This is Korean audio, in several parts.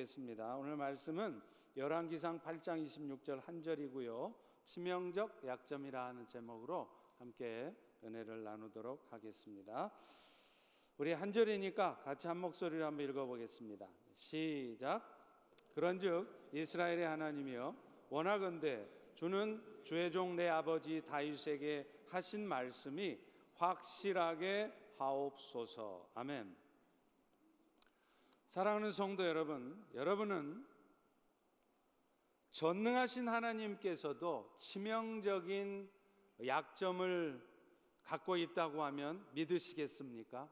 보겠습니다. 오늘 말씀은 열왕기상 8장 26절 한 절이고요. 치명적 약점이라 하는 제목으로 함께 은혜를 나누도록 하겠습니다. 우리 한 절이니까 같이 한 목소리로 한번 읽어보겠습니다. 시작. 그런즉 이스라엘의 하나님이여 원하건대 주는 주의 종 내 아버지 다윗에게 하신 말씀이 확실하게 하옵소서. 아멘. 사랑하는 성도 여러분, 여러분은 전능하신 하나님께서도 치명적인 약점을 갖고 있다고 하면 믿으시겠습니까?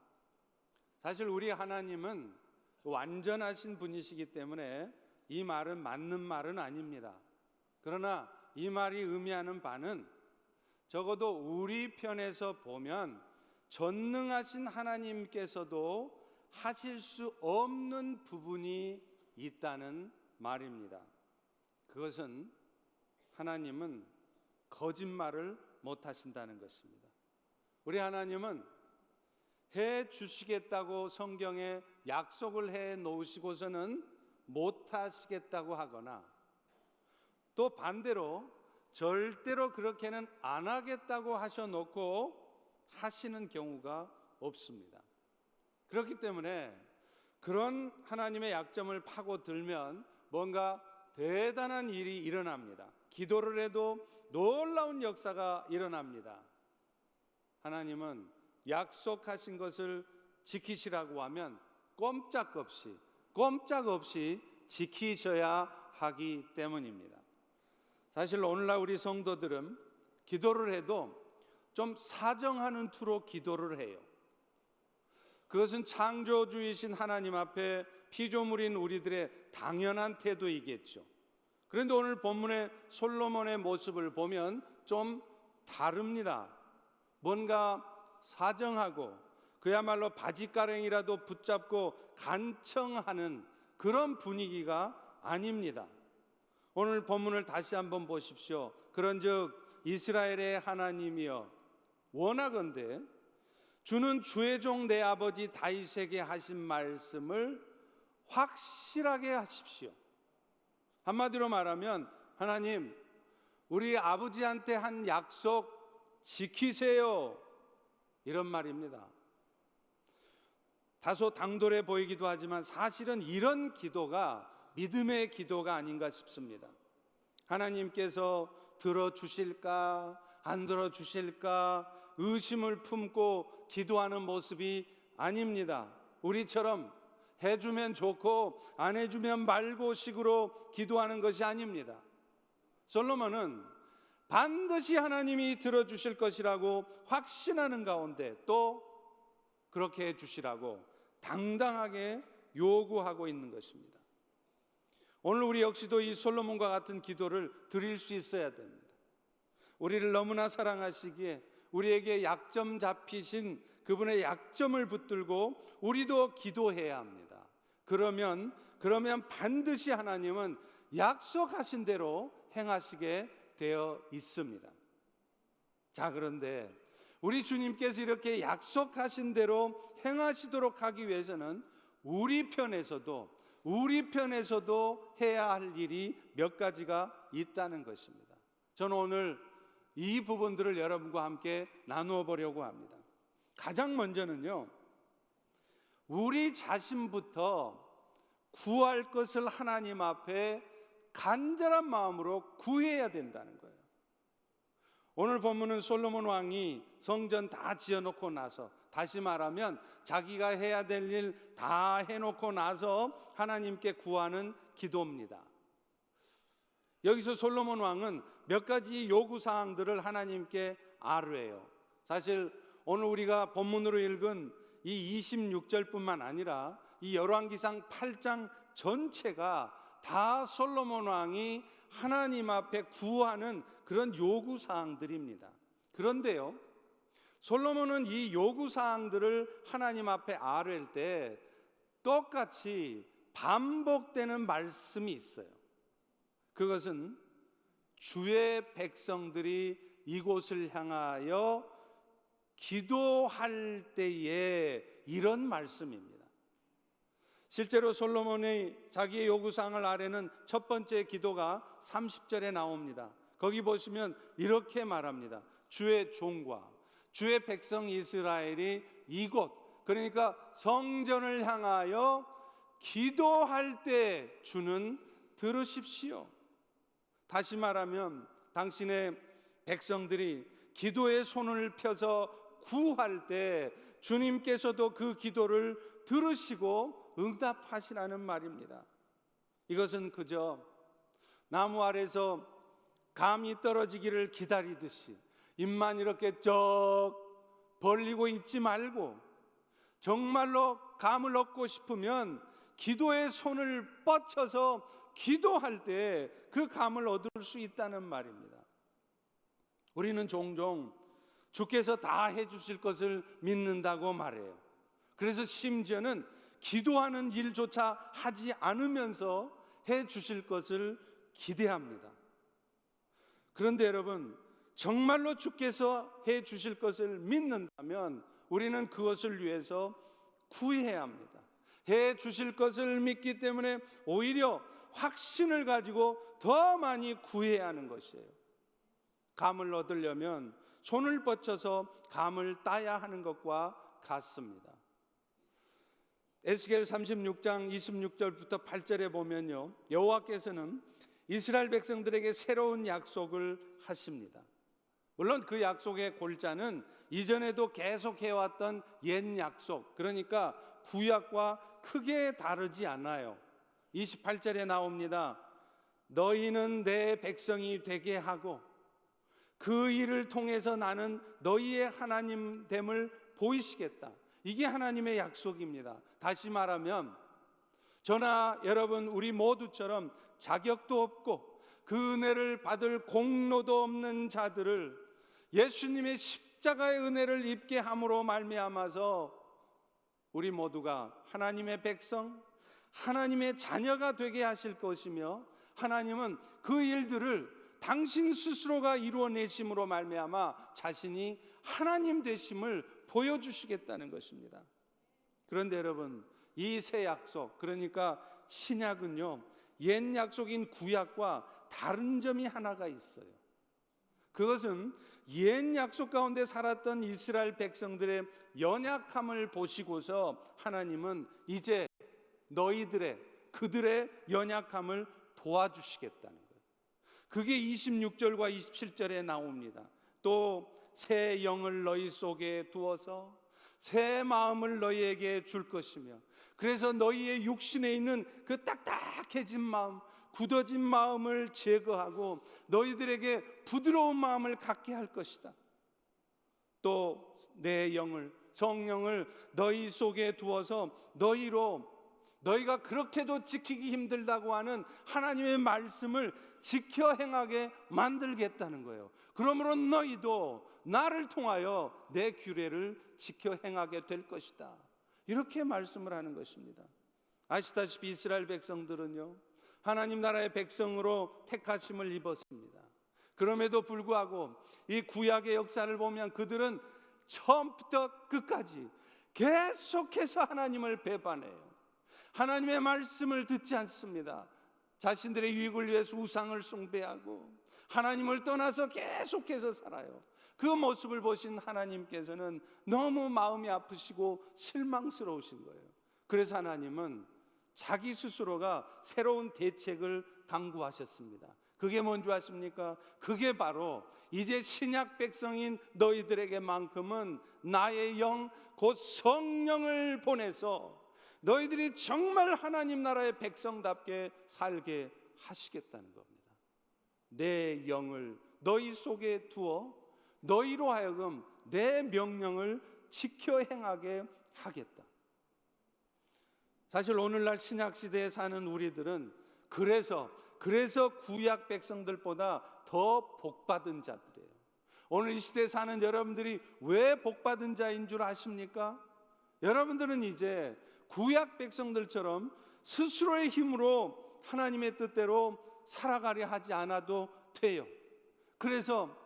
사실 우리 하나님은 완전하신 분이시기 때문에 이 말은 맞는 말은 아닙니다. 그러나 이 말이 의미하는 바는 적어도 우리 편에서 보면 전능하신 하나님께서도 하실 수 없는 부분이 있다는 말입니다. 그것은 하나님은 거짓말을 못 하신다는 것입니다. 우리 하나님은 해 주시겠다고 성경에 약속을 해 놓으시고서는 못 하시겠다고 하거나 또 반대로 절대로 그렇게는 안 하겠다고 하셔놓고 하시는 경우가 없습니다. 그렇기 때문에 그런 하나님의 약점을 파고들면 뭔가 대단한 일이 일어납니다. 기도를 해도 놀라운 역사가 일어납니다. 하나님은 약속하신 것을 지키시라고 하면 꼼짝없이 지키셔야 하기 때문입니다. 사실 오늘날 우리 성도들은 기도를 해도 좀 사정하는 투로 기도를 해요. 그것은 창조주이신 하나님 앞에 피조물인 우리들의 당연한 태도이겠죠. 그런데 오늘 본문의 솔로몬의 모습을 보면 좀 다릅니다. 뭔가 사정하고 그야말로 바지가랑이라도 붙잡고 간청하는 그런 분위기가 아닙니다. 오늘 본문을 다시 한번 보십시오. 그런즉 이스라엘의 하나님이여 원하건대 주는 주의 종 내 아버지 다윗에게 하신 말씀을 확실하게 하십시오. 한마디로 말하면 하나님, 우리 아버지한테 한 약속 지키세요, 이런 말입니다. 다소 당돌해 보이기도 하지만 사실은 이런 기도가 믿음의 기도가 아닌가 싶습니다. 하나님께서 들어주실까 안 들어주실까 의심을 품고 기도하는 모습이 아닙니다. 우리처럼 해주면 좋고 안 해주면 말고 식으로 기도하는 것이 아닙니다. 솔로몬은 반드시 하나님이 들어주실 것이라고 확신하는 가운데 또 그렇게 해주시라고 당당하게 요구하고 있는 것입니다. 오늘 우리 역시도 이 솔로몬과 같은 기도를 드릴 수 있어야 됩니다. 우리를 너무나 사랑하시기에 우리에게 약점 잡히신 그분의 약점을 붙들고 우리도 기도해야 합니다. 그러면 반드시 하나님은 약속하신 대로 행하시게 되어 있습니다. 자, 그런데 우리 주님께서 이렇게 약속하신 대로 행하시도록 하기 위해서는 우리 편에서도 해야 할 일이 몇 가지가 있다는 것입니다. 저는 오늘 이 부분들을 여러분과 함께 나누어 보려고 합니다. 가장 먼저는요, 우리 자신부터 구할 것을 하나님 앞에 간절한 마음으로 구해야 된다는 거예요. 오늘 본문은 솔로몬 왕이 성전 다 지어놓고 나서, 다시 말하면 자기가 해야 될 일 다 해놓고 나서 하나님께 구하는 기도입니다. 여기서 솔로몬 왕은 몇 가지 요구사항들을 하나님께 아뢰요. 사실 오늘 우리가 본문으로 읽은 이 26절뿐만 아니라 이 열왕기상 8장 전체가 다 솔로몬 왕이 하나님 앞에 구하는 그런 요구사항들입니다. 그런데요, 솔로몬은 이 요구사항들을 하나님 앞에 아뢰일 때 똑같이 반복되는 말씀이 있어요. 그것은 주의 백성들이 이곳을 향하여 기도할 때에 이런 말씀입니다. 실제로 솔로몬의 자기의 요구사항을 아래는 첫 번째 기도가 30절에 나옵니다. 거기 보시면 이렇게 말합니다. 주의 종과 주의 백성 이스라엘이 이곳, 그러니까 성전을 향하여 기도할 때 주는 들으십시오. 다시 말하면 당신의 백성들이 기도의 손을 펴서 구할 때 주님께서도 그 기도를 들으시고 응답하시라는 말입니다. 이것은 그저 나무 아래서 감이 떨어지기를 기다리듯이 입만 이렇게 쩍 벌리고 있지 말고, 정말로 감을 얻고 싶으면 기도의 손을 뻗쳐서 기도할 때 그 감을 얻을 수 있다는 말입니다. 우리는 종종 주께서 다 해주실 것을 믿는다고 말해요. 그래서 심지어는 기도하는 일조차 하지 않으면서 해주실 것을 기대합니다. 그런데 여러분, 정말로 주께서 해주실 것을 믿는다면 우리는 그것을 위해서 구해야 합니다. 해주실 것을 믿기 때문에 오히려 확신을 가지고 더 많이 구해야 하는 것이에요. 감을 얻으려면 손을 뻗쳐서 감을 따야 하는 것과 같습니다. 에스겔 36장 26절부터 8절에 보면요, 여호와께서는 이스라엘 백성들에게 새로운 약속을 하십니다. 물론 그 약속의 골자는 이전에도 계속 해왔던 옛 약속, 그러니까 구약과 크게 다르지 않아요. 28절에 나옵니다. 너희는 내 백성이 되게 하고 그 일을 통해서 나는 너희의 하나님 됨을 보이시겠다. 이게 하나님의 약속입니다. 다시 말하면 저나 여러분 우리 모두처럼 자격도 없고 그 은혜를 받을 공로도 없는 자들을 예수님의 십자가의 은혜를 입게 함으로 말미암아서 우리 모두가 하나님의 백성, 하나님의 자녀가 되게 하실 것이며, 하나님은 그 일들을 당신 스스로가 이루어내심으로 말미암아 자신이 하나님 되심을 보여주시겠다는 것입니다. 그런데 여러분, 이 새 약속, 그러니까 신약은요, 옛 약속인 구약과 다른 점이 하나가 있어요. 그것은 옛 약속 가운데 살았던 이스라엘 백성들의 연약함을 보시고서 하나님은 이제 그들의 연약함을 도와주시겠다는 거예요. 그게 26절과 27절에 나옵니다. 또 새 영을 너희 속에 두어서 새 마음을 너희에게 줄 것이며, 그래서 너희의 육신에 있는 그 딱딱해진 마음, 굳어진 마음을 제거하고 너희들에게 부드러운 마음을 갖게 할 것이다. 또 내 영을, 성령을 너희 속에 두어서 너희가 그렇게도 지키기 힘들다고 하는 하나님의 말씀을 지켜 행하게 만들겠다는 거예요. 그러므로 너희도 나를 통하여 내 규례를 지켜 행하게 될 것이다. 이렇게 말씀을 하는 것입니다. 아시다시피 이스라엘 백성들은요, 하나님 나라의 백성으로 택하심을 입었습니다. 그럼에도 불구하고 이 구약의 역사를 보면 그들은 처음부터 끝까지 계속해서 하나님을 배반해요. 하나님의 말씀을 듣지 않습니다. 자신들의 유익을 위해서 우상을 숭배하고 하나님을 떠나서 계속해서 살아요. 그 모습을 보신 하나님께서는 너무 마음이 아프시고 실망스러우신 거예요. 그래서 하나님은 자기 스스로가 새로운 대책을 강구하셨습니다. 그게 뭔지 아십니까? 그게 바로 이제 신약 백성인 너희들에게만큼은 나의 영, 곧 성령을 보내서 너희들이 정말 하나님 나라의 백성답게 살게 하시겠다는 겁니다. 내 영을 너희 속에 두어 너희로 하여금 내 명령을 지켜 행하게 하겠다. 사실 오늘날 신약 시대에 사는 우리들은 그래서 구약 백성들보다 더 복받은 자들이에요. 오늘 이 시대에 사는 여러분들이 왜 복받은 자인 줄 아십니까? 여러분들은 이제 구약 백성들처럼 스스로의 힘으로 하나님의 뜻대로 살아가려 하지 않아도 돼요. 그래서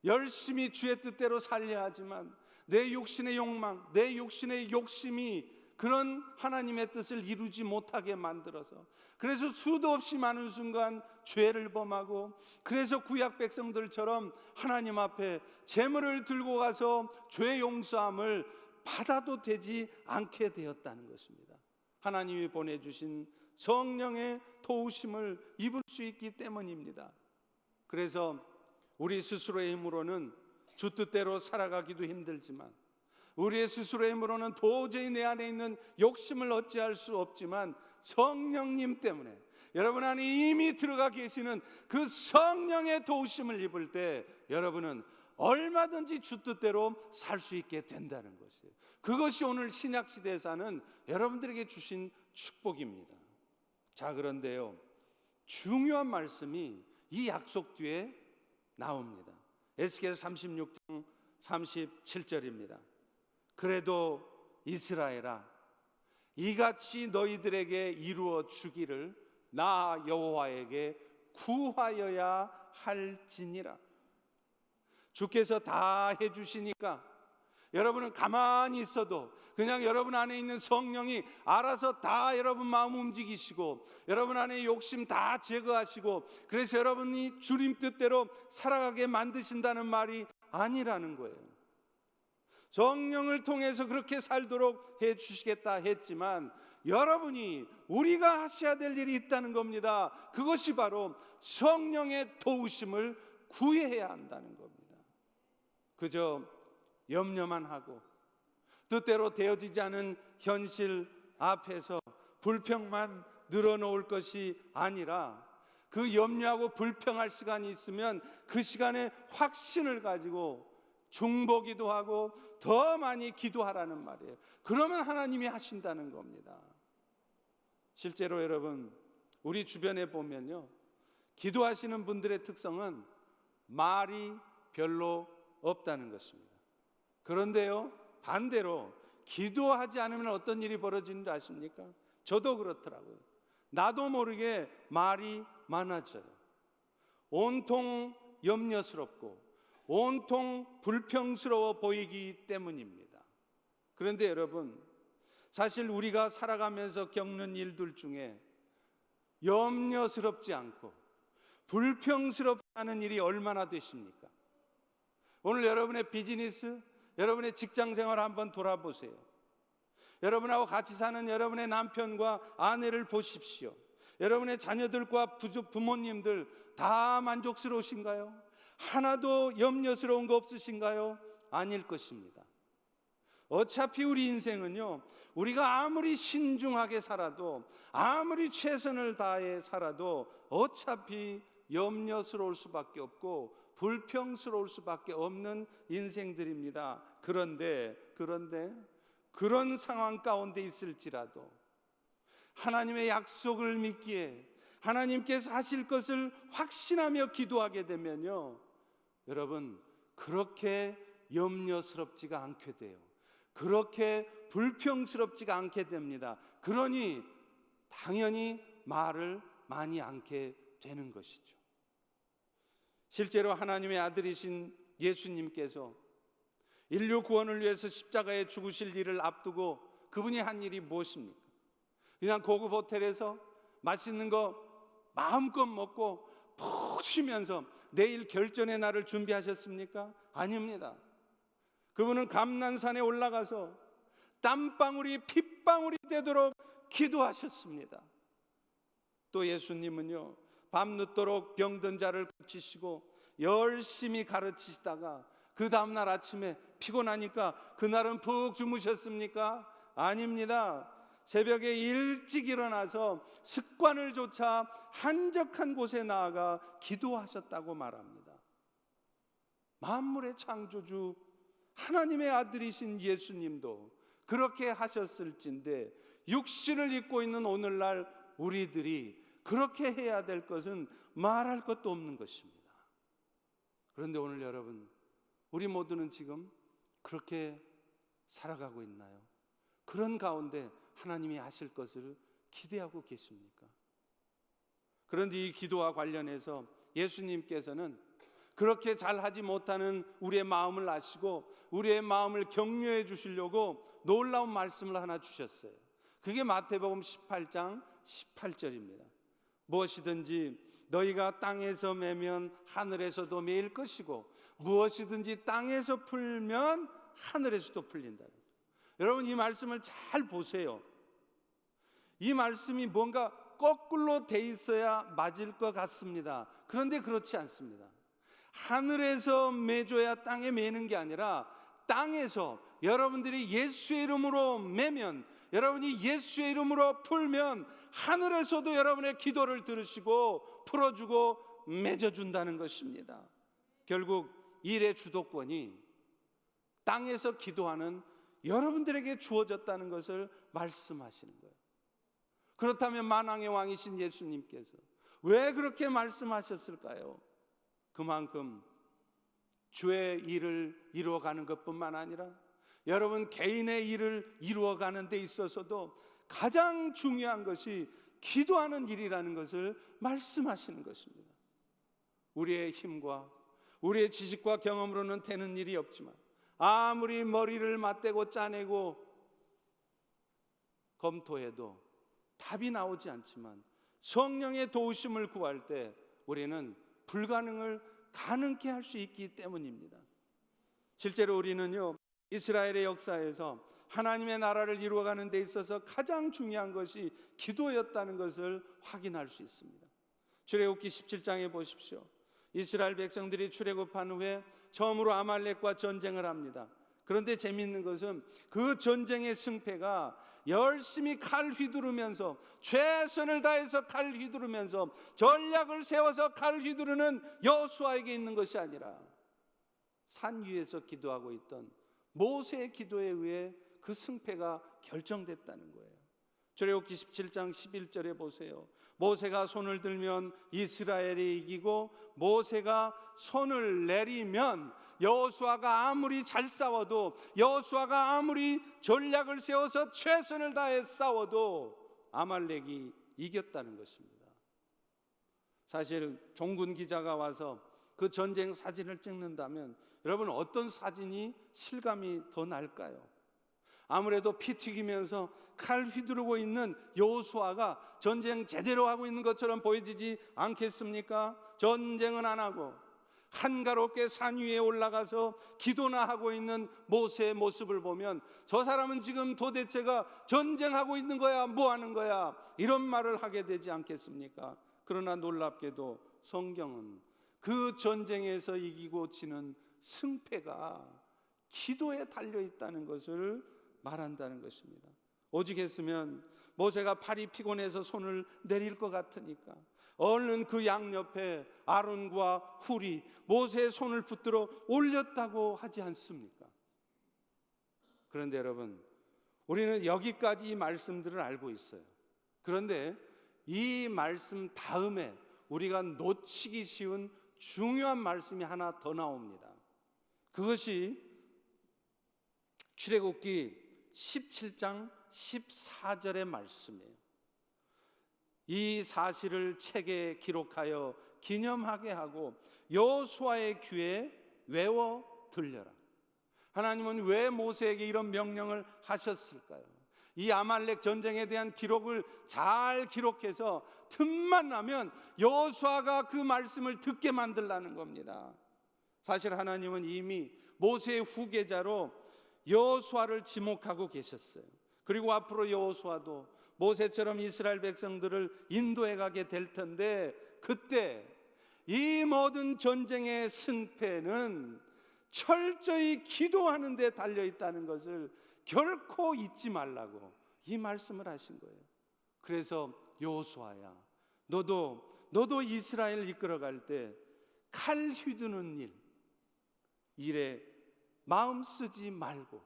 열심히 주의 뜻대로 살려야 하지만 내 육신의 욕망, 내 육신의 욕심이 그런 하나님의 뜻을 이루지 못하게 만들어서, 그래서 수도 없이 많은 순간 죄를 범하고, 그래서 구약 백성들처럼 하나님 앞에 제물을 들고 가서 죄 용서함을 받아도 되지 않게 되었다는 것입니다. 하나님이 보내주신 성령의 도우심을 입을 수 있기 때문입니다. 그래서 우리 스스로의 힘으로는 주 뜻대로 살아가기도 힘들지만, 우리의 스스로의 힘으로는 도저히 내 안에 있는 욕심을 어찌할 수 없지만, 성령님 때문에, 여러분 안에 이미 들어가 계시는 그 성령의 도우심을 입을 때 여러분은 얼마든지 주 뜻대로 살 수 있게 된다는 것이에요. 그것이 오늘 신약시대에 사는 여러분들에게 주신 축복입니다. 자, 그런데요, 중요한 말씀이 이 약속 뒤에 나옵니다. 에스겔 36장 37절입니다. 그래도 이스라엘아, 이같이 너희들에게 이루어 주기를 나 여호와에게 구하여야 할지니라. 주께서 다 해주시니까 여러분은 가만히 있어도 그냥 여러분 안에 있는 성령이 알아서 다 여러분 마음 움직이시고, 여러분 안에 욕심 다 제거하시고, 그래서 여러분이 주님 뜻대로 살아가게 만드신다는 말이 아니라는 거예요. 성령을 통해서 그렇게 살도록 해주시겠다 했지만, 여러분이 우리가 하셔야 될 일이 있다는 겁니다. 그것이 바로 성령의 도우심을 구해야 한다는 겁니다. 그저 염려만 하고 뜻대로 되어지지 않은 현실 앞에서 불평만 늘어놓을 것이 아니라, 그 염려하고 불평할 시간이 있으면 그 시간에 확신을 가지고 중보기도 하고 더 많이 기도하라는 말이에요. 그러면 하나님이 하신다는 겁니다. 실제로 여러분, 우리 주변에 보면요, 기도하시는 분들의 특성은 말이 별로 없다는 것입니다. 그런데요, 반대로 기도하지 않으면 어떤 일이 벌어지는 줄 아십니까? 저도 그렇더라고요. 나도 모르게 말이 많아져요. 온통 염려스럽고 온통 불평스러워 보이기 때문입니다. 그런데 여러분, 사실 우리가 살아가면서 겪는 일들 중에 염려스럽지 않고 불평스럽지 않은 일이 얼마나 되십니까? 오늘 여러분의 비즈니스, 여러분의 직장생활 한번 돌아보세요. 여러분하고 같이 사는 여러분의 남편과 아내를 보십시오. 여러분의 자녀들과 부모님들 다 만족스러우신가요? 하나도 염려스러운 거 없으신가요? 아닐 것입니다. 어차피 우리 인생은요, 우리가 아무리 신중하게 살아도, 아무리 최선을 다해 살아도 어차피 염려스러울 수밖에 없고 불평스러울 수밖에 없는 인생들입니다. 그런데 그런 상황 가운데 있을지라도 하나님의 약속을 믿기에, 하나님께서 하실 것을 확신하며 기도하게 되면요, 여러분, 그렇게 염려스럽지가 않게 돼요. 그렇게 불평스럽지가 않게 됩니다. 그러니 당연히 말을 많이 않게 되는 것이죠. 실제로 하나님의 아들이신 예수님께서 인류 구원을 위해서 십자가에 죽으실 일을 앞두고 그분이 한 일이 무엇입니까? 그냥 고급 호텔에서 맛있는 거 마음껏 먹고 푹 쉬면서 내일 결전의 날을 준비하셨습니까? 아닙니다. 그분은 감난산에 올라가서 땀방울이 핏방울이 되도록 기도하셨습니다. 또 예수님은요, 밤늦도록 병든 자를 고치시고 열심히 가르치시다가 그 다음날 아침에 피곤하니까 그날은 푹 주무셨습니까? 아닙니다. 새벽에 일찍 일어나서 습관을 조차 한적한 곳에 나아가 기도하셨다고 말합니다. 만물의 창조주 하나님의 아들이신 예수님도 그렇게 하셨을진데, 육신을 입고 있는 오늘날 우리들이 그렇게 해야 될 것은 말할 것도 없는 것입니다. 그런데 오늘 여러분, 우리 모두는 지금 그렇게 살아가고 있나요? 그런 가운데 하나님이 하실 것을 기대하고 계십니까? 그런데 이 기도와 관련해서 예수님께서는 그렇게 잘하지 못하는 우리의 마음을 아시고 우리의 마음을 격려해 주시려고 놀라운 말씀을 하나 주셨어요. 그게 마태복음 18장 18절입니다. 무엇이든지 너희가 땅에서 매면 하늘에서도 매일 것이고 무엇이든지 땅에서 풀면 하늘에서도 풀린다. 여러분, 이 말씀을 잘 보세요. 이 말씀이 뭔가 거꾸로 돼 있어야 맞을 것 같습니다. 그런데 그렇지 않습니다. 하늘에서 매줘야 땅에 매는 게 아니라 땅에서 여러분들이 예수의 이름으로 매면, 여러분이 예수의 이름으로 풀면 하늘에서도 여러분의 기도를 들으시고 풀어주고 맺어준다는 것입니다. 결국 일의 주도권이 땅에서 기도하는 여러분들에게 주어졌다는 것을 말씀하시는 거예요. 그렇다면 만왕의 왕이신 예수님께서 왜 그렇게 말씀하셨을까요? 그만큼 주의 일을 이루어가는 것뿐만 아니라 여러분 개인의 일을 이루어가는 데 있어서도 가장 중요한 것이 기도하는 일이라는 것을 말씀하시는 것입니다. 우리의 힘과 우리의 지식과 경험으로는 되는 일이 없지만 아무리 머리를 맞대고 짜내고 검토해도 답이 나오지 않지만 성령의 도우심을 구할 때 우리는 불가능을 가능케 할 수 있기 때문입니다. 실제로 우리는요, 이스라엘의 역사에서 하나님의 나라를 이루어가는 데 있어서 가장 중요한 것이 기도였다는 것을 확인할 수 있습니다. 출애굽기 17장에 보십시오. 이스라엘 백성들이 출애굽한 후에 처음으로 아말렉과 전쟁을 합니다. 그런데 재미있는 것은 그 전쟁의 승패가 열심히 칼 휘두르면서 최선을 다해서 칼 휘두르면서 전략을 세워서 칼 휘두르는 여호수아에게 있는 것이 아니라 산 위에서 기도하고 있던 모세의 기도에 의해 그 승패가 결정됐다는 거예요. 출애굽기 17장 11절에 보세요. 모세가 손을 들면 이스라엘이 이기고 모세가 손을 내리면 여호수아가 아무리 잘 싸워도 여호수아가 아무리 전략을 세워서 최선을 다해 싸워도 아말렉이 이겼다는 것입니다. 사실 종군 기자가 와서 그 전쟁 사진을 찍는다면 여러분 어떤 사진이 실감이 더 날까요? 아무래도 피 튀기면서 칼 휘두르고 있는 여호수아가 전쟁 제대로 하고 있는 것처럼 보여지지 않겠습니까? 전쟁은 안 하고 한가롭게 산 위에 올라가서 기도나 하고 있는 모세의 모습을 보면 저 사람은 지금 도대체가 전쟁하고 있는 거야, 뭐 하는 거야, 이런 말을 하게 되지 않겠습니까? 그러나 놀랍게도 성경은 그 전쟁에서 이기고 지는 승패가 기도에 달려 있다는 것을 말한다는 것입니다. 오죽했으면 모세가 팔이 피곤해서 손을 내릴 것 같으니까 얼른 그 양옆에 아론과 훌이 모세의 손을 붙들어 올렸다고 하지 않습니까? 그런데 여러분, 우리는 여기까지 이 말씀들을 알고 있어요. 그런데 이 말씀 다음에 우리가 놓치기 쉬운 중요한 말씀이 하나 더 나옵니다. 그것이 출애굽기 17장 14절의 말씀이에요. 이 사실을 책에 기록하여 기념하게 하고 여호수아의 귀에 외워 들려라. 하나님은 왜 모세에게 이런 명령을 하셨을까요? 이 아말렉 전쟁에 대한 기록을 잘 기록해서 틈만 나면 여호수아가 그 말씀을 듣게 만들라는 겁니다. 사실 하나님은 이미 모세의 후계자로 여호수아를 지목하고 계셨어요. 그리고 앞으로 여호수아도 모세처럼 이스라엘 백성들을 인도해 가게 될 텐데 그때 이 모든 전쟁의 승패는 철저히 기도하는 데 달려 있다는 것을 결코 잊지 말라고 이 말씀을 하신 거예요. 그래서 여호수아야, 너도 이스라엘을 이끌어갈 때 칼 휘두는 일에 마음 쓰지 말고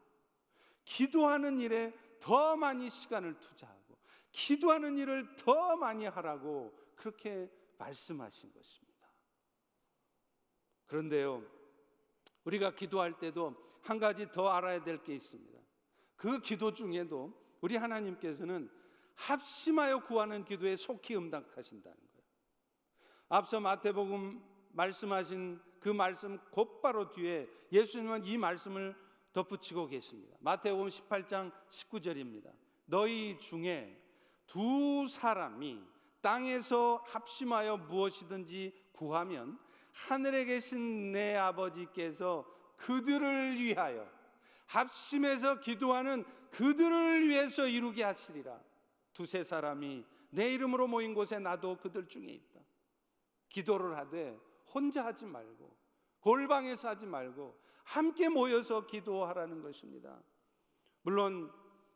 기도하는 일에 더 많이 시간을 투자하고 기도하는 일을 더 많이 하라고 그렇게 말씀하신 것입니다. 그런데요, 우리가 기도할 때도 한 가지 더 알아야 될 게 있습니다. 그 기도 중에도 우리 하나님께서는 합심하여 구하는 기도에 속히 응답하신다는 거예요. 앞서 마태복음 말씀하신 그 말씀 곧바로 뒤에 예수님은 이 말씀을 덧붙이고 계십니다. 마태복음 18장 19절입니다. 너희 중에 두 사람이 땅에서 합심하여 무엇이든지 구하면 하늘에 계신 내 아버지께서 그들을 위하여, 합심해서 기도하는 그들을 위해서 이루게 하시리라. 두세 사람이 내 이름으로 모인 곳에 나도 그들 중에 있다. 기도를 하되 혼자 하지 말고, 골방에서 하지 말고 함께 모여서 기도하라는 것입니다. 물론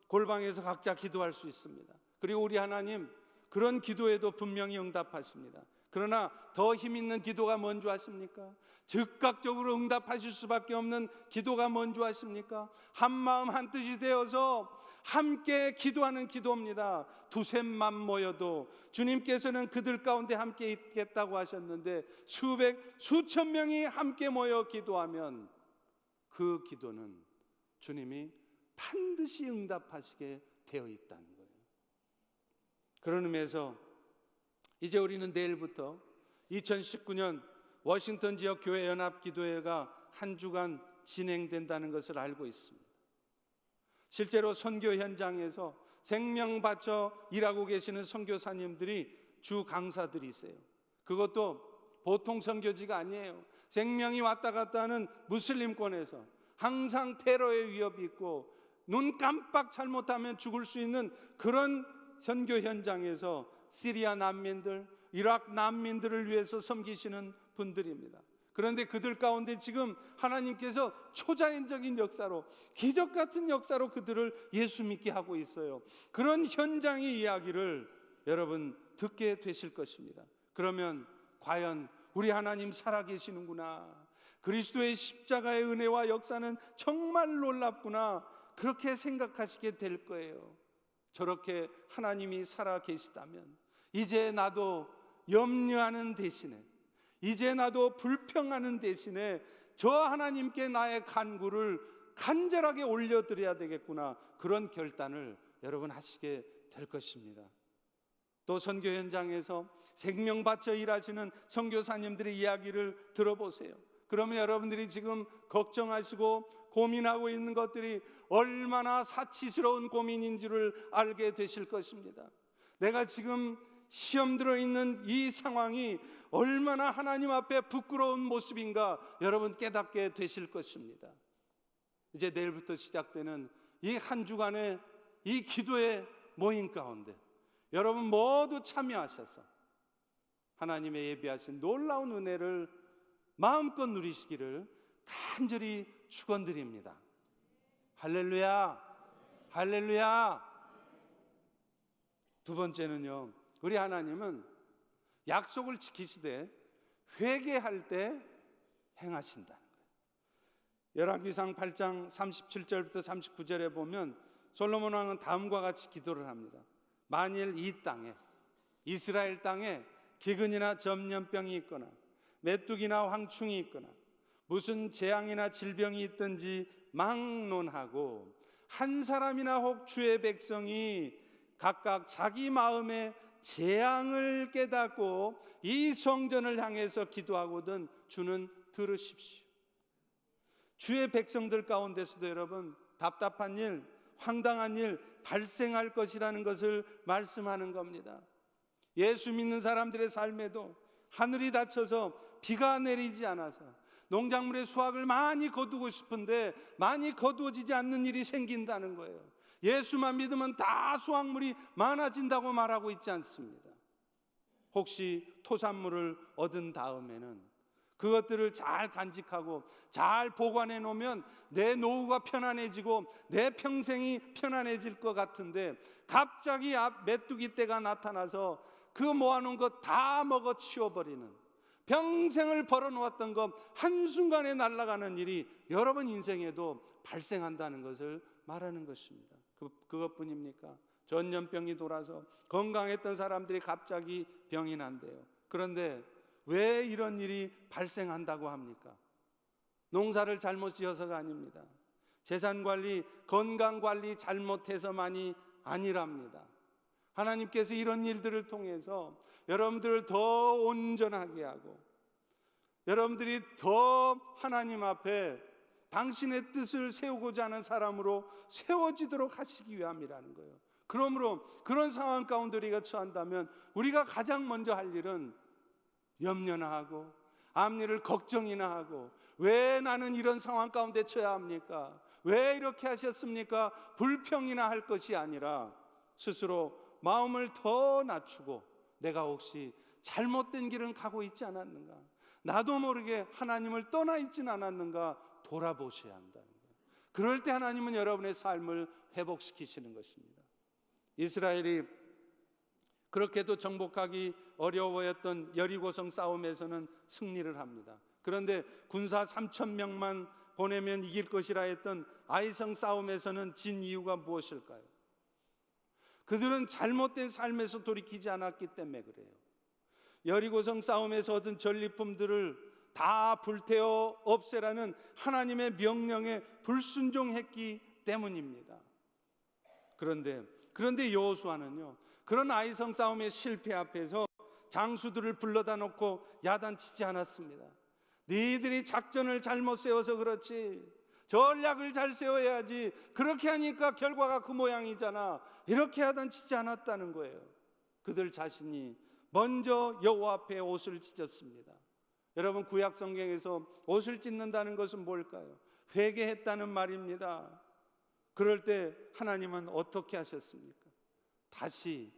골방에서 각자 기도할 수 있습니다. 그리고 우리 하나님 그런 기도에도 분명히 응답하십니다. 그러나 더 힘있는 기도가 뭔지 아십니까? 즉각적으로 응답하실 수밖에 없는 기도가 뭔지 아십니까? 한마음 한뜻이 되어서 함께 기도하는 기도입니다. 두셋만 모여도 주님께서는 그들 가운데 함께 있겠다고 하셨는데 수백, 수천 명이 함께 모여 기도하면 그 기도는 주님이 반드시 응답하시게 되어 있다는 거예요. 그런 의미에서 이제 우리는 내일부터 2019년 워싱턴 지역 교회 연합 기도회가 한 주간 진행된다는 것을 알고 있습니다. 실제로 선교 현장에서 생명 바쳐 일하고 계시는 선교사님들이 주 강사들이세요. 그것도 보통 선교지가 아니에요. 생명이 왔다 갔다 하는 무슬림권에서 항상 테러의 위협이 있고 눈 깜빡 잘못하면 죽을 수 있는 그런 선교 현장에서 시리아 난민들, 이라크 난민들을 위해서 섬기시는 분들입니다. 그런데 그들 가운데 지금 하나님께서 초자연적인 역사로, 기적 같은 역사로 그들을 예수 믿게 하고 있어요. 그런 현장의 이야기를 여러분 듣게 되실 것입니다. 그러면 과연 우리 하나님 살아계시는구나, 그리스도의 십자가의 은혜와 역사는 정말 놀랍구나, 그렇게 생각하시게 될 거예요. 저렇게 하나님이 살아계시다면 이제 나도 염려하는 대신에, 이제 나도 불평하는 대신에 저 하나님께 나의 간구를 간절하게 올려드려야 되겠구나, 그런 결단을 여러분 하시게 될 것입니다. 또 선교 현장에서 생명 바쳐 일하시는 선교사님들의 이야기를 들어보세요. 그러면 여러분들이 지금 걱정하시고 고민하고 있는 것들이 얼마나 사치스러운 고민인 줄을 알게 되실 것입니다. 내가 지금 시험 들어있는 이 상황이 얼마나 하나님 앞에 부끄러운 모습인가 여러분 깨닫게 되실 것입니다. 이제 내일부터 시작되는 이 한 주간의 이 기도의 모임 가운데 여러분 모두 참여하셔서 하나님의 예비하신 놀라운 은혜를 마음껏 누리시기를 간절히 축원드립니다. 할렐루야, 할렐루야. 두 번째는요, 우리 하나님은 약속을 지키시되 회개할 때 행하신다는 거예요. 열왕기상 8장 37절부터 39절에 보면 솔로몬 왕은 다음과 같이 기도를 합니다. 만일 이 땅에, 이스라엘 땅에 기근이나 전염병이 있거나 메뚜기나 황충이 있거나 무슨 재앙이나 질병이 있든지 막론하고 한 사람이나 혹 주의 백성이 각각 자기 마음에 재앙을 깨닫고 이 성전을 향해서 기도하거든 주는 들으십시오. 주의 백성들 가운데서도 여러분 답답한 일, 황당한 일 발생할 것이라는 것을 말씀하는 겁니다. 예수 믿는 사람들의 삶에도 하늘이 닫혀서 비가 내리지 않아서 농작물의 수확을 많이 거두고 싶은데 많이 거두어지지 않는 일이 생긴다는 거예요. 예수만 믿으면 다 수확물이 많아진다고 말하고 있지 않습니다. 혹시 토산물을 얻은 다음에는 그것들을 잘 간직하고 잘 보관해 놓으면 내 노후가 편안해지고 내 평생이 편안해질 것 같은데 갑자기 메뚜기 떼가 나타나서 그 모아놓은 것 다 먹어 치워버리는, 평생을 벌어놓았던 것 한순간에 날아가는 일이 여러분 인생에도 발생한다는 것을 말하는 것입니다. 그것뿐입니까? 전염병이 돌아서 건강했던 사람들이 갑자기 병이 난대요. 그런데 왜 이런 일이 발생한다고 합니까? 농사를 잘못 지어서가 아닙니다. 재산관리, 건강관리 잘못해서만이 아니랍니다. 하나님께서 이런 일들을 통해서 여러분들을 더 온전하게 하고 여러분들이 더 하나님 앞에 당신의 뜻을 세우고자 하는 사람으로 세워지도록 하시기 위함이라는 거예요. 그러므로 그런 상황 가운데 우리가 처한다면 우리가 가장 먼저 할 일은 염려나 하고 앞일을 걱정이나 하고 왜 나는 이런 상황 가운데 처해야 합니까? 왜 이렇게 하셨습니까? 불평이나 할 것이 아니라 스스로 마음을 더 낮추고 내가 혹시 잘못된 길은 가고 있지 않았는가? 나도 모르게 하나님을 떠나 있지는 않았는가? 돌아보셔야 한다는 거예요. 그럴 때 하나님은 여러분의 삶을 회복시키시는 것입니다. 이스라엘이 그렇게도 정복하기 어려워했던 여리고성 싸움에서는 승리를 합니다. 그런데 군사 3,000명만 보내면 이길 것이라 했던 아이성 싸움에서는 진 이유가 무엇일까요? 그들은 잘못된 삶에서 돌이키지 않았기 때문에 그래요. 여리고성 싸움에서 얻은 전리품들을 다 불태워 없애라는 하나님의 명령에 불순종했기 때문입니다. 그런데 여호수아는요, 그런 아이성 싸움의 실패 앞에서 장수들을 불러다 놓고 야단치지 않았습니다. 너희들이 작전을 잘못 세워서 그렇지, 전략을 잘 세워야지, 그렇게 하니까 결과가 그 모양이잖아, 이렇게 야단치지 않았다는 거예요. 그들 자신이 먼저 여호와 앞에 옷을 찢었습니다. 여러분, 구약 성경에서 옷을 찢는다는 것은 뭘까요? 회개했다는 말입니다. 그럴 때 하나님은 어떻게 하셨습니까? 다시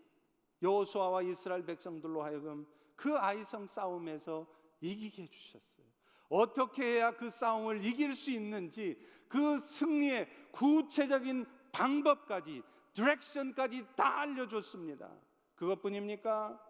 여호수아와 이스라엘 백성들로 하여금 그 아이성 싸움에서 이기게 해주셨어요. 어떻게 해야 그 싸움을 이길 수 있는지 그 승리의 구체적인 방법까지, 디렉션까지 다 알려줬습니다. 그것뿐입니까?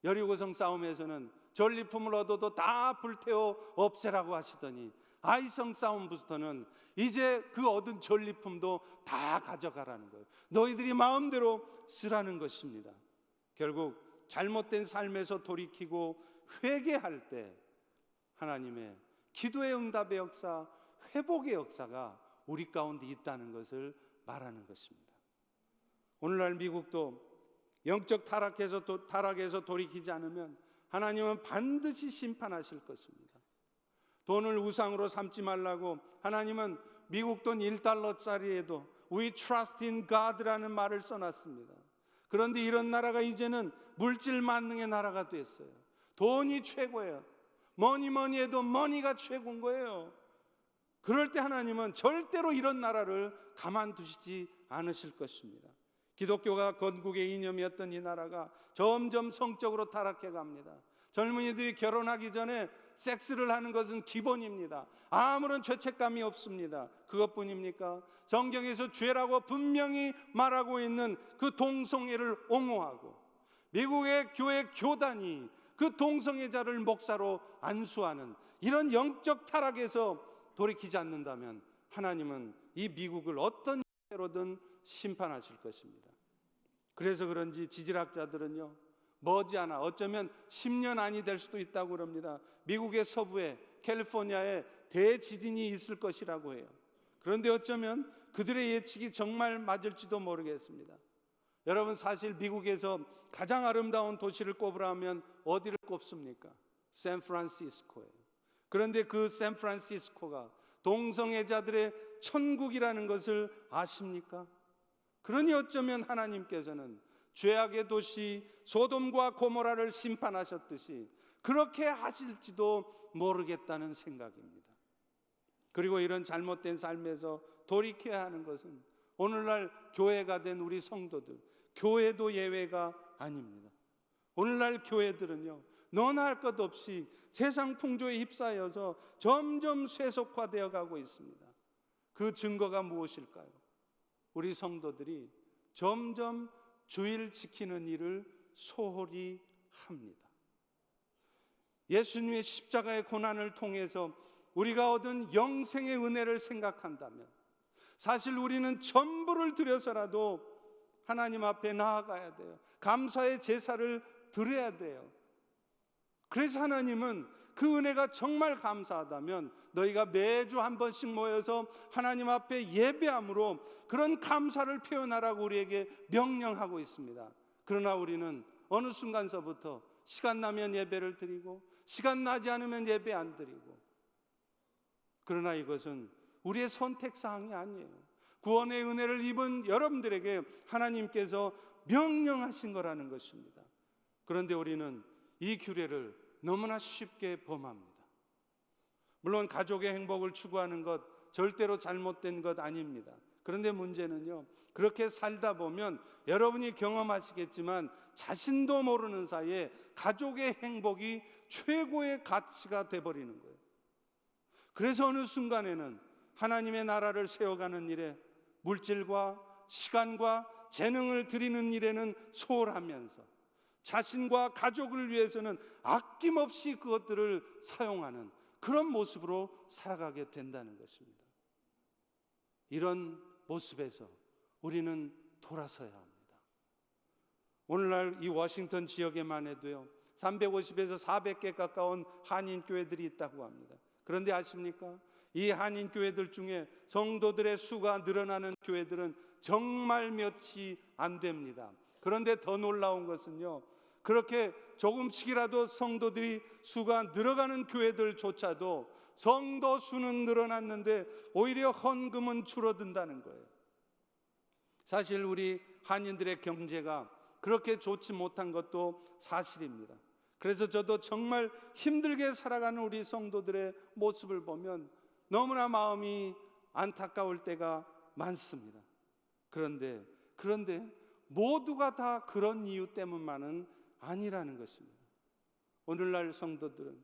여리고성 싸움에서는 전리품을 얻어도 다 불태워 없애라고 하시더니 아이성 싸움부터는 이제 그 얻은 전리품도 다 가져가라는 거예요. 너희들이 마음대로 쓰라는 것입니다. 결국 잘못된 삶에서 돌이키고 회개할 때 하나님의 기도의 응답의 역사, 회복의 역사가 우리 가운데 있다는 것을 말하는 것입니다. 오늘날 미국도 영적 타락에서 돌이키지 않으면 하나님은 반드시 심판하실 것입니다. 돈을 우상으로 삼지 말라고 하나님은 미국 돈 1달러짜리에도 We trust in God라는 말을 써놨습니다. 그런데 이런 나라가 이제는 물질 만능의 나라가 됐어요. 돈이 최고예요. 뭐니 해도 머니가 최고인 거예요. 그럴 때 하나님은 절대로 이런 나라를 가만두시지 않으실 것입니다. 기독교가 건국의 이념이었던 이 나라가 점점 성적으로 타락해 갑니다. 젊은이들이 결혼하기 전에 섹스를 하는 것은 기본입니다. 아무런 죄책감이 없습니다. 그것뿐입니까? 성경에서 죄라고 분명히 말하고 있는 그 동성애를 옹호하고 미국의 교회 교단이 그 동성애자를 목사로 안수하는 이런 영적 타락에서 돌이키지 않는다면 하나님은 이 미국을 어떤 형태로든 심판하실 것입니다. 그래서 그런지 지질학자들은요, 머지않아 어쩌면 10년 안이 될 수도 있다고 그럽니다. 미국의 서부에 캘리포니아에 대지진이 있을 것이라고 해요. 그런데 어쩌면 그들의 예측이 정말 맞을지도 모르겠습니다. 여러분, 사실 미국에서 가장 아름다운 도시를 꼽으라면 어디를 꼽습니까? 샌프란시스코예요. 그런데 그 샌프란시스코가 동성애자들의 천국이라는 것을 아십니까? 그러니 어쩌면 하나님께서는 죄악의 도시 소돔과 고모라를 심판하셨듯이 그렇게 하실지도 모르겠다는 생각입니다. 그리고 이런 잘못된 삶에서 돌이켜야 하는 것은 오늘날 교회가 된 우리 성도들, 교회도 예외가 아닙니다. 오늘날 교회들은요, 너나 할 것 없이 세상 풍조에 휩싸여서 점점 세속화되어 가고 있습니다. 그 증거가 무엇일까요? 우리 성도들이 점점 주일 지키는 일을 소홀히 합니다. 예수님의 십자가의 고난을 통해서 우리가 얻은 영생의 은혜를 생각한다면 사실 우리는 전부를 들여서라도 하나님 앞에 나아가야 돼요. 감사의 제사를 드려야 돼요. 그래서 하나님은 그 은혜가 정말 감사하다면 너희가 매주 한 번씩 모여서 하나님 앞에 예배함으로 그런 감사를 표현하라고 우리에게 명령하고 있습니다. 그러나 우리는 어느 순간서부터 시간 나면 예배를 드리고 시간 나지 않으면 예배 안 드리고. 그러나 이것은 우리의 선택사항이 아니에요. 구원의 은혜를 입은 여러분들에게 하나님께서 명령하신 거라는 것입니다. 그런데 우리는 이 규례를 너무나 쉽게 범합니다. 물론 가족의 행복을 추구하는 것 절대로 잘못된 것 아닙니다. 그런데 문제는요, 그렇게 살다 보면 여러분이 경험하시겠지만 자신도 모르는 사이에 가족의 행복이 최고의 가치가 돼버리는 거예요. 그래서 어느 순간에는 하나님의 나라를 세워가는 일에 물질과 시간과 재능을 드리는 일에는 소홀하면서 자신과 가족을 위해서는 아낌없이 그것들을 사용하는 그런 모습으로 살아가게 된다는 것입니다. 이런 모습에서 우리는 돌아서야 합니다. 오늘날 이 워싱턴 지역에만 해도요 350에서 400개 가까운 한인교회들이 있다고 합니다. 그런데 아십니까? 이 한인교회들 중에 성도들의 수가 늘어나는 교회들은 정말 몇이 안 됩니다. 그런데 더 놀라운 것은요, 그렇게 조금씩이라도 성도들이 수가 늘어가는 교회들조차도 성도 수는 늘어났는데 오히려 헌금은 줄어든다는 거예요. 사실 우리 한인들의 경제가 그렇게 좋지 못한 것도 사실입니다. 그래서 저도 정말 힘들게 살아가는 우리 성도들의 모습을 보면 너무나 마음이 안타까울 때가 많습니다. 그런데 모두가 다 그런 이유 때문만은 아니라는 것입니다. 오늘날 성도들은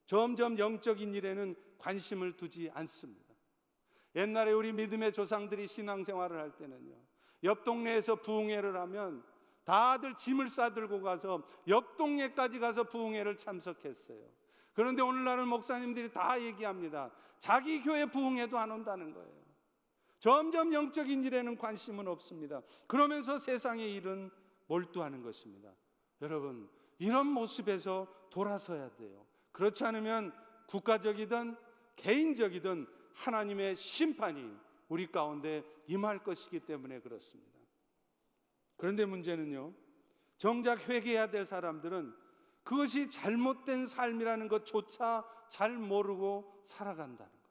점점 영적인 일에는 관심을 두지 않습니다. 옛날에 우리 믿음의 조상들이 신앙생활을 할 때는요, 옆 동네에서 부흥회를 하면 다들 짐을 싸들고 가서 옆 동네까지 가서 부흥회를 참석했어요. 그런데 오늘날은 목사님들이 다 얘기합니다. 자기 교회 부흥회도 안 온다는 거예요. 점점 영적인 일에는 관심은 없습니다. 그러면서 세상의 일은 몰두하는 것입니다. 여러분, 이런 모습에서 돌아서야 돼요. 그렇지 않으면 국가적이든 개인적이든 하나님의 심판이 우리 가운데 임할 것이기 때문에 그렇습니다. 그런데 문제는요, 정작 회개해야 될 사람들은 그것이 잘못된 삶이라는 것조차 잘 모르고 살아간다는 것.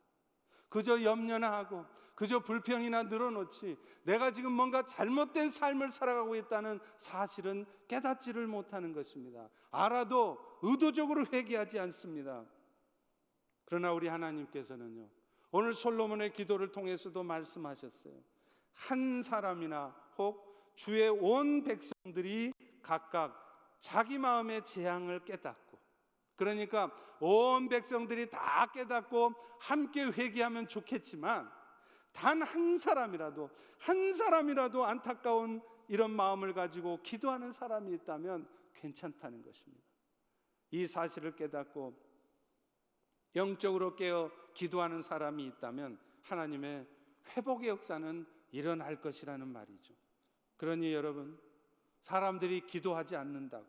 그저 염려나 하고 그저 불평이나 늘어놓지 내가 지금 뭔가 잘못된 삶을 살아가고 있다는 사실은 깨닫지를 못하는 것입니다. 알아도 의도적으로 회개하지 않습니다. 그러나 우리 하나님께서는요, 오늘 솔로몬의 기도를 통해서도 말씀하셨어요. 한 사람이나 혹 주의 온 백성들이 각각 자기 마음의 재앙을 깨닫고, 그러니까 온 백성들이 다 깨닫고 함께 회개하면 좋겠지만 단 한 사람이라도 안타까운 이런 마음을 가지고 기도하는 사람이 있다면 괜찮다는 것입니다. 이 사실을 깨닫고 영적으로 깨어 기도하는 사람이 있다면 하나님의 회복의 역사는 일어날 것이라는 말이죠. 그러니 여러분, 사람들이 기도하지 않는다고,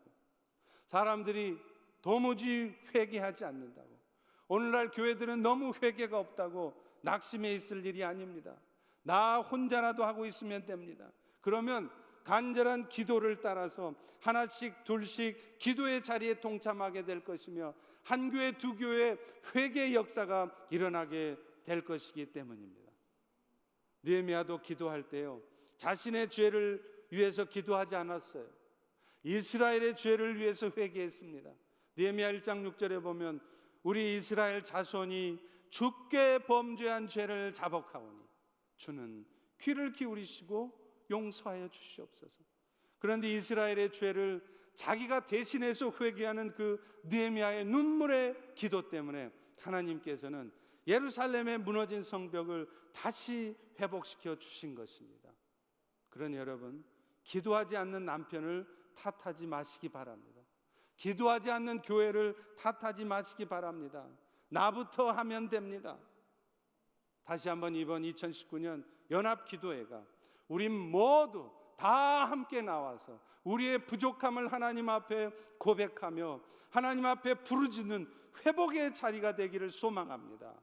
사람들이 도무지 회개하지 않는다고, 오늘날 교회들은 너무 회개가 없다고 낙심해 있을 일이 아닙니다. 나 혼자라도 하고 있으면 됩니다. 그러면 간절한 기도를 따라서 하나씩 둘씩 기도의 자리에 동참하게 될 것이며 한 교회 두 교회 회개의 역사가 일어나게 될 것이기 때문입니다. 느헤미야도 기도할 때요, 자신의 죄를 위해서 기도하지 않았어요. 이스라엘의 죄를 위해서 회개했습니다. 느헤미야 1장 6절에 보면 우리 이스라엘 자손이 주께 범죄한 죄를 자복하오니 주는 귀를 기울이시고 용서하여 주시옵소서. 그런데 이스라엘의 죄를 자기가 대신해서 회개하는 그 느헤미야의 눈물의 기도 때문에 하나님께서는 예루살렘의 무너진 성벽을 다시 회복시켜 주신 것입니다. 그러니 여러분, 기도하지 않는 남편을 탓하지 마시기 바랍니다. 기도하지 않는 교회를 탓하지 마시기 바랍니다. 나부터 하면 됩니다. 다시 한번 이번 2019년 연합기도회가 우리 모두 다 함께 나와서 우리의 부족함을 하나님 앞에 고백하며 하나님 앞에 부르짖는 회복의 자리가 되기를 소망합니다.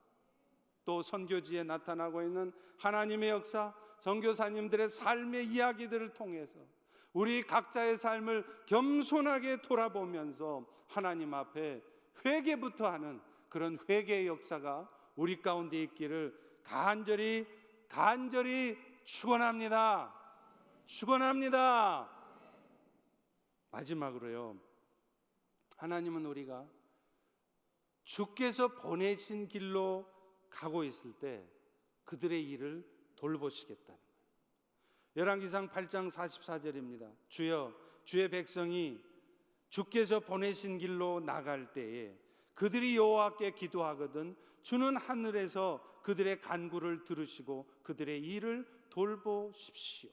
또 선교지에 나타나고 있는 하나님의 역사, 선교사님들의 삶의 이야기들을 통해서 우리 각자의 삶을 겸손하게 돌아보면서 하나님 앞에 회개부터 하는 그런 회개의 역사가 우리 가운데 있기를 간절히 축원합니다. 축원합니다. 마지막으로요, 하나님은 우리가 주께서 보내신 길로 가고 있을 때 그들의 일을 돌보시겠다는 거예요. 열왕기상 8장 44절입니다. 주여, 주의 백성이 주께서 보내신 길로 나갈 때에 그들이 여호와께 기도하거든 주는 하늘에서 그들의 간구를 들으시고 그들의 일을 돌보십시오.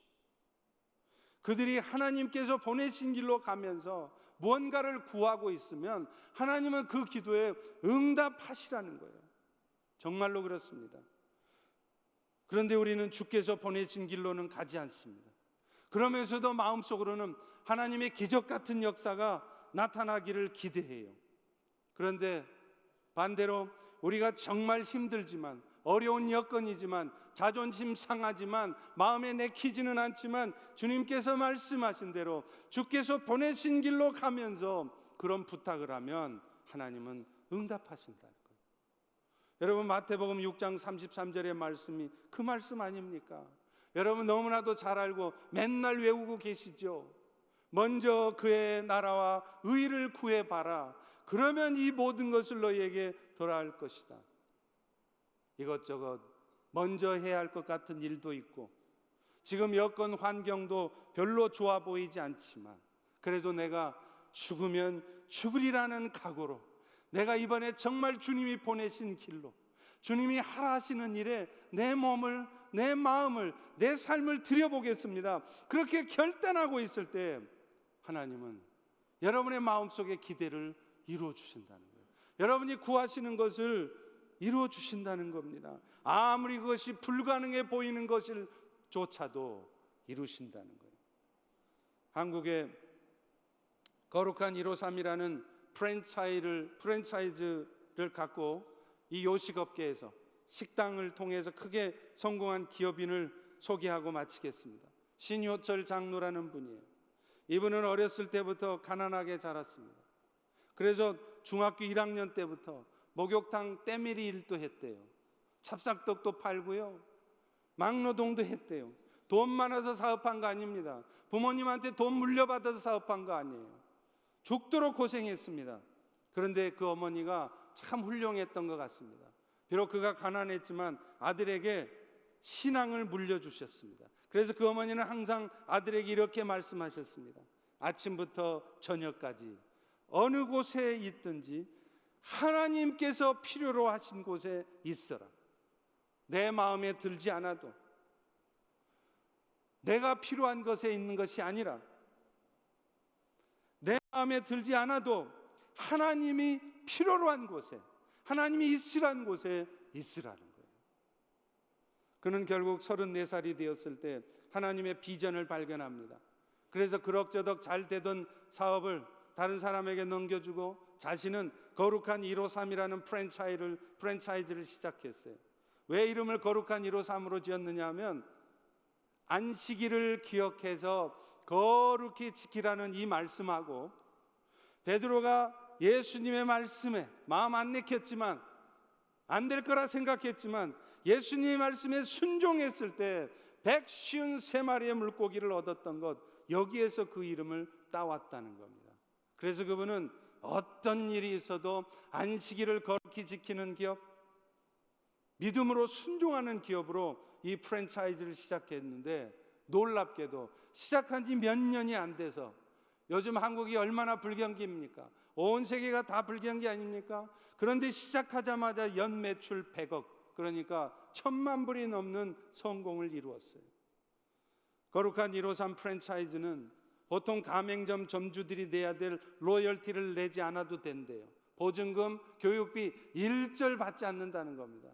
그들이 하나님께서 보내신 길로 가면서 무언가를 구하고 있으면 하나님은 그 기도에 응답하시라는 거예요. 정말로 그렇습니다. 그런데 우리는 주께서 보내신 길로는 가지 않습니다. 그러면서도 마음속으로는 하나님의 기적 같은 역사가 나타나기를 기대해요. 그런데 반대로 우리가 정말 힘들지만, 어려운 여건이지만, 자존심 상하지만, 마음에 내키지는 않지만 주님께서 말씀하신 대로 주께서 보내신 길로 가면서 그런 부탁을 하면 하나님은 응답하신다는 거예요. 여러분, 마태복음 6장 33절의 말씀이 그 말씀 아닙니까? 여러분 너무나도 잘 알고 맨날 외우고 계시죠. 먼저 그의 나라와 의를 구해봐라. 그러면 이 모든 것을 너희에게 더할 것이다. 이것저것 먼저 해야 할 것 같은 일도 있고, 지금 여건 환경도 별로 좋아 보이지 않지만, 그래도 내가 죽으면 죽으리라는 각오로 내가 이번에 정말 주님이 보내신 길로, 주님이 하라 하시는 일에 내 몸을, 내 마음을, 내 삶을 드려보겠습니다. 그렇게 결단하고 있을 때 하나님은 여러분의 마음속에 기대를 이루어 주신다는 거예요. 여러분이 구하시는 것을 이루어 주신다는 겁니다. 아무리 그것이 불가능해 보이는 것을조차도 이루신다는 거예요. 한국의 거룩한 153이라는 프랜차이즈를 갖고 이 요식업계에서 식당을 통해서 크게 성공한 기업인을 소개하고 마치겠습니다. 신효철 장로라는 분이에요. 이분은 어렸을 때부터 가난하게 자랐습니다. 그래서 중학교 1학년 때부터 목욕탕 때밀이 일도 했대요. 찹쌀떡도 팔고요, 막노동도 했대요. 돈 많아서 사업한 거 아닙니다. 부모님한테 돈 물려받아서 사업한 거 아니에요. 죽도록 고생했습니다. 그런데 그 어머니가 참 훌륭했던 것 같습니다. 비록 그가 가난했지만 아들에게 신앙을 물려주셨습니다. 그래서 그 어머니는 항상 아들에게 이렇게 말씀하셨습니다. 아침부터 저녁까지 어느 곳에 있든지 하나님께서 필요로 하신 곳에 있어라. 내 마음에 들지 않아도, 내가 필요한 것에 있는 것이 아니라 내 마음에 들지 않아도 하나님이 필요로 한 곳에, 하나님이 있으라는 곳에 있으라는 거예요. 그는 결국 34살이 되었을 때 하나님의 비전을 발견합니다. 그래서 그럭저럭 잘 되던 사업을 다른 사람에게 넘겨주고 자신은 거룩한 153이라는 프랜차이즈를 시작했어요. 왜 이름을 거룩한 153으로 지었느냐 하면, 안식일을 기억해서 거룩히 지키라는 이 말씀하고, 베드로가 예수님의 말씀에 마음 안 내켰지만, 안 될 거라 생각했지만 예수님의 말씀에 순종했을 때 153마리의 물고기를 얻었던 것, 여기에서 그 이름을 따왔다는 겁니다. 그래서 그분은 어떤 일이 있어도 안식일을 거룩히 지키는 기업, 믿음으로 순종하는 기업으로 이 프랜차이즈를 시작했는데, 놀랍게도 시작한 지 몇 년이 안 돼서, 요즘 한국이 얼마나 불경기입니까? 온 세계가 다 불경기 아닙니까? 그런데 시작하자마자 연 매출 100억, 그러니까 1000만 불이 넘는 성공을 이루었어요. 거룩한 153 프랜차이즈는 보통 가맹점 점주들이 내야 될 로열티를 내지 않아도 된대요. 보증금, 교육비 일절 받지 않는다는 겁니다.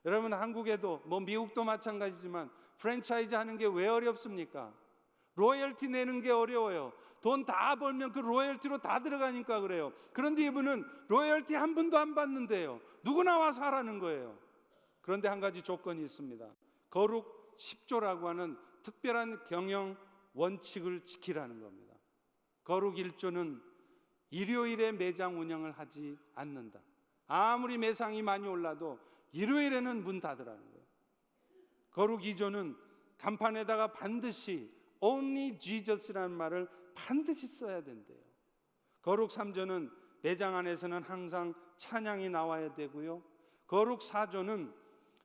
여러분, 한국에도 미국도 마찬가지지만 프랜차이즈 하는 게 왜 어렵습니까? 로열티 내는 게 어려워요. 돈 다 벌면 그 로열티로 다 들어가니까 그래요. 그런데 이분은 로열티 한 푼도 안 받는데요. 누구나 와서 하라는 거예요. 그런데 한 가지 조건이 있습니다. 거룩 10조라고 하는 특별한 경영 원칙을 지키라는 겁니다. 거룩 1조는 일요일에 매장 운영을 하지 않는다. 아무리 매상이 많이 올라도 일요일에는 문 닫으라는 거예요. 거룩 2조는 간판에다가 반드시 Only Jesus라는 말을 반드시 써야 된대요. 거룩 3조는 매장 안에서는 항상 찬양이 나와야 되고요. 거룩 4조는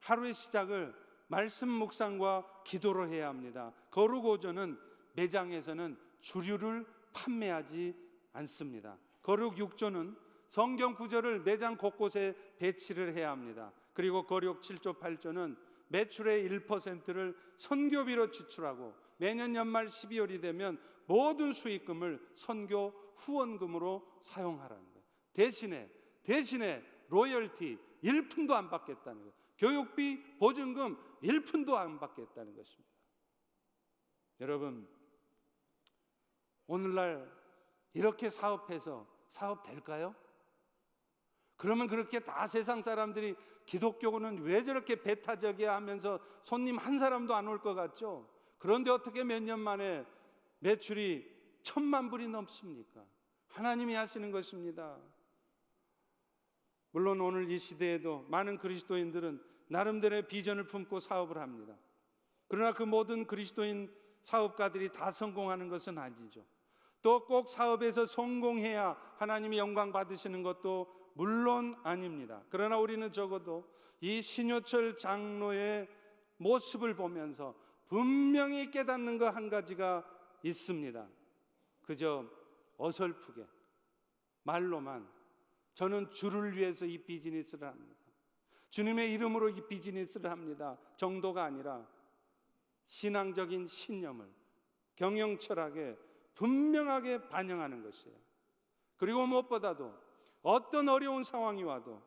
하루의 시작을 말씀 묵상과 기도로 해야 합니다. 거룩 5조는 매장에서는 주류를 판매하지 않습니다. 거룩 6조는 성경 구절을 매장 곳곳에 배치를 해야 합니다. 그리고 거룩 7조 8조는 매출의 1%를 선교비로 지출하고 매년 연말 12월이 되면 모든 수익금을 선교 후원금으로 사용하라는 거예요. 대신에 로열티 1푼도 안 받겠다는 거예요. 교육비 보증금 1푼도 안 받겠다는 것입니다. 여러분, 오늘날 이렇게 사업해서 사업 될까요? 그러면 그렇게 다 세상 사람들이 기독교는 왜 저렇게 배타적이야 하면서 손님 한 사람도 안 올 것 같죠? 그런데 어떻게 몇 년 만에 매출이 1,000만 불이 넘습니까? 하나님이 하시는 것입니다. 물론 오늘 이 시대에도 많은 그리스도인들은 나름대로의 비전을 품고 사업을 합니다. 그러나 그 모든 그리스도인 사업가들이 다 성공하는 것은 아니죠. 또 꼭 사업에서 성공해야 하나님이 영광 받으시는 것도 물론 아닙니다. 그러나 우리는 적어도 이 신효철 장로의 모습을 보면서 분명히 깨닫는 거 한 가지가 있습니다. 그저 어설프게 말로만 저는 주를 위해서 이 비즈니스를 합니다, 주님의 이름으로 이 비즈니스를 합니다 정도가 아니라 신앙적인 신념을 경영 철학에 분명하게 반영하는 것이에요. 그리고 무엇보다도 어떤 어려운 상황이 와도,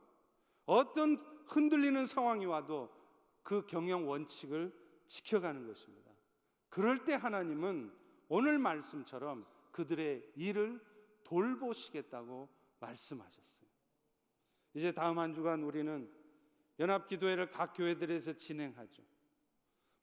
어떤 흔들리는 상황이 와도 그 경영 원칙을 지켜가는 것입니다. 그럴 때 하나님은 오늘 말씀처럼 그들의 일을 돌보시겠다고 말씀하셨어요. 이제 다음 한 주간 우리는 연합기도회를 각 교회들에서 진행하죠.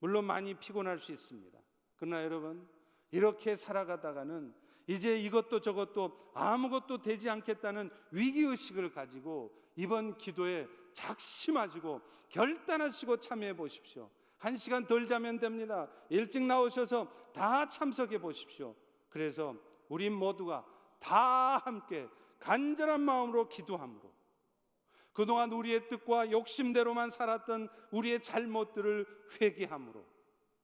물론 많이 피곤할 수 있습니다. 그러나 여러분, 이렇게 살아가다가는 이제 이것도 저것도 아무것도 되지 않겠다는 위기의식을 가지고 이번 기도에 작심하시고 결단하시고 참여해 보십시오. 1시간 덜 자면 됩니다. 일찍 나오셔서 다 참석해 보십시오. 그래서 우리 모두가 다 함께 간절한 마음으로 기도함으로 그동안 우리의 뜻과 욕심대로만 살았던 우리의 잘못들을 회개함으로,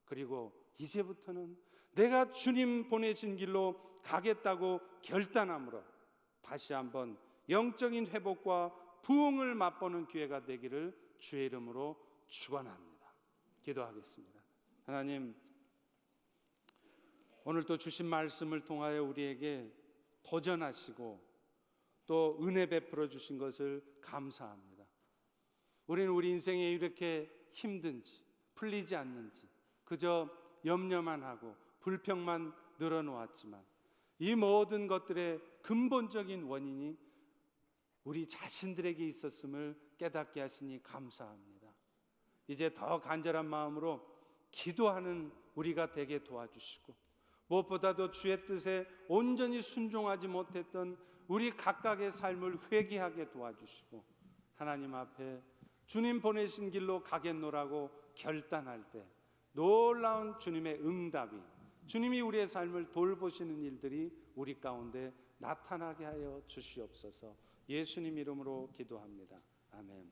그리고 이제부터는 내가 주님 보내신 길로 가겠다고 결단함으로 다시 한번 영적인 회복과 부흥을 맛보는 기회가 되기를 주의 이름으로 축원합니다. 기도하겠습니다. 하나님, 오늘 또 주신 말씀을 통하여 우리에게 도전하시고 또 은혜 베풀어 주신 것을 감사합니다. 우리는 우리 인생에 이렇게 힘든지 풀리지 않는지 그저 염려만 하고 불평만 늘어놓았지만 이 모든 것들의 근본적인 원인이 우리 자신들에게 있었음을 깨닫게 하시니 감사합니다. 이제 더 간절한 마음으로 기도하는 우리가 되게 도와주시고, 무엇보다도 주의 뜻에 온전히 순종하지 못했던 우리 각각의 삶을 회개하게 도와주시고, 하나님 앞에 주님 보내신 길로 가겠노라고 결단할 때 놀라운 주님의 응답이, 주님이 우리의 삶을 돌보시는 일들이 우리 가운데 나타나게 하여 주시옵소서. 예수님 이름으로 기도합니다. 아멘.